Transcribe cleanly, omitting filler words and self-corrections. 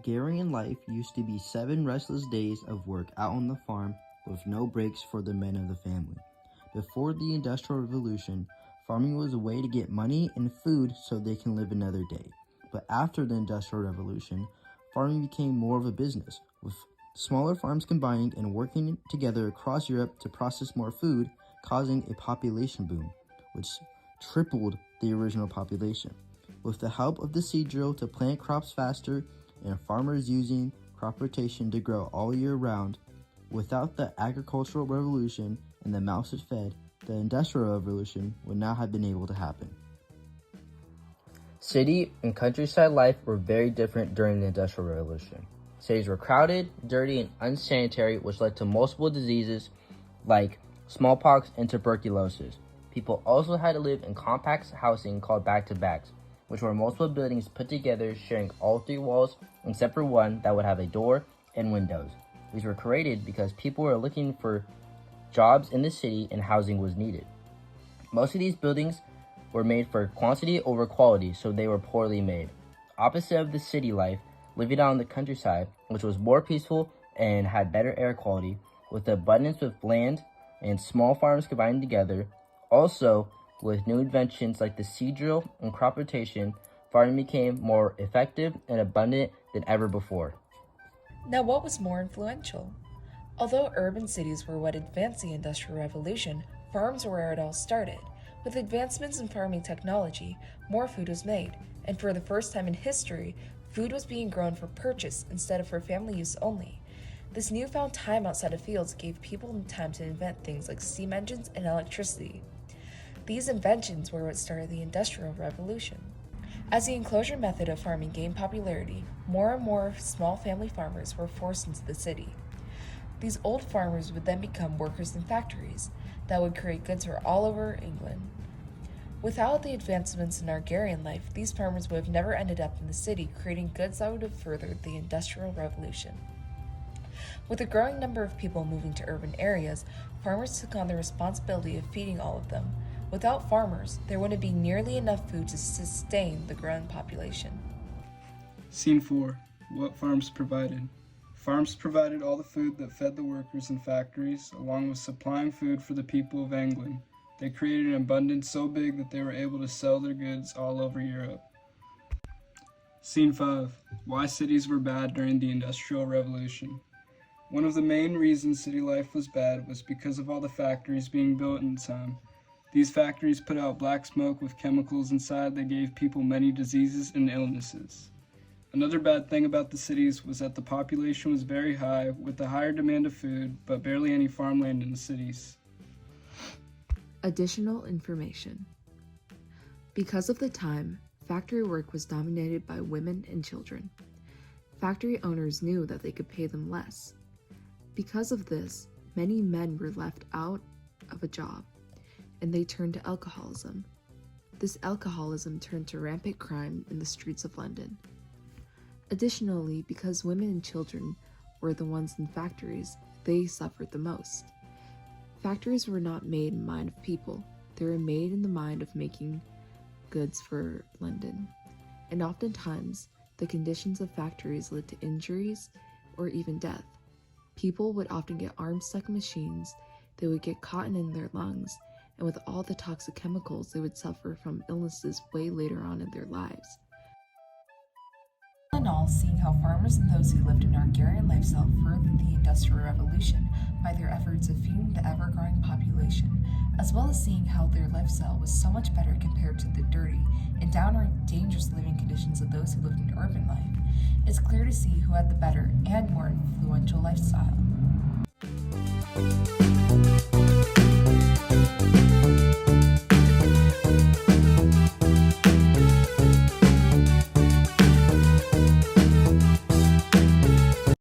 Agrarian life used to be 7 restless days of work out on the farm with no breaks for the men of the family. Before the Industrial Revolution, farming was a way to get money and food so they can live another day. But after the Industrial Revolution, farming became more of a business, with smaller farms combining and working together across Europe to process more food, causing a population boom, which tripled the original population. With the help of the seed drill to plant crops faster and farmers using crop rotation to grow all year round, without the agricultural revolution and the mouths it fed, the Industrial Revolution would not have been able to happen. City and countryside life were very different during the Industrial Revolution. Cities were crowded, dirty, and unsanitary, which led to multiple diseases like smallpox and tuberculosis. People also had to live in compact housing called back-to-backs, which were multiple buildings put together sharing all 3 walls except for one that would have a door and windows. These were created because people were looking for jobs in the city and housing was needed. Most of these buildings were made for quantity over quality, so they were poorly made. Opposite of the city life, living out on the countryside, which was more peaceful and had better air quality, with abundance of land and small farms combined together. Also, with new inventions like the seed drill and crop rotation, farming became more effective and abundant than ever before. Now, what was more influential? Although urban cities were what advanced the Industrial Revolution, farms were where it all started. With advancements in farming technology, more food was made, and for the first time in history, food was being grown for purchase instead of for family use only. This newfound time outside of fields gave people time to invent things like steam engines and electricity. These inventions were what started the Industrial Revolution. As the enclosure method of farming gained popularity, more and more small family farmers were forced into the city. These old farmers would then become workers in factories that would create goods for all over England. Without the advancements in agrarian life, these farmers would have never ended up in the city creating goods that would have furthered the Industrial Revolution. With a growing number of people moving to urban areas, farmers took on the responsibility of feeding all of them. Without farmers, there wouldn't be nearly enough food to sustain the growing population. Scene 4. What farms provided. Farms provided all the food that fed the workers in factories, along with supplying food for the people of England. They created an abundance so big that they were able to sell their goods all over Europe. Scene 5. Why cities were bad during the Industrial Revolution. One of the main reasons city life was bad was because of all the factories being built in time. These factories put out black smoke with chemicals inside that gave people many diseases and illnesses. Another bad thing about the cities was that the population was very high, with a higher demand of food, but barely any farmland in the cities. Additional information. Because of the time, factory work was dominated by women and children. Factory owners knew that they could pay them less. Because of this, many men were left out of a job, and they turned to alcoholism. This alcoholism turned to rampant crime in the streets of London. Additionally, because women and children were the ones in factories, they suffered the most. Factories were not made in the mind of people, they were made in the mind of making goods for London. And oftentimes, the conditions of factories led to injuries or even death. People would often get arms stuck in machines, they would get cotton in their lungs, and with all the toxic chemicals, they would suffer from illnesses way later on in their lives. All in all, seeing how farmers and those who lived an agrarian lifestyle furthered the Industrial Revolution by their efforts of feeding the ever-growing population, as well as seeing how their lifestyle was so much better compared to the dirty and downright dangerous living conditions of those who lived in urban life, it's clear to see who had the better and more influential lifestyle.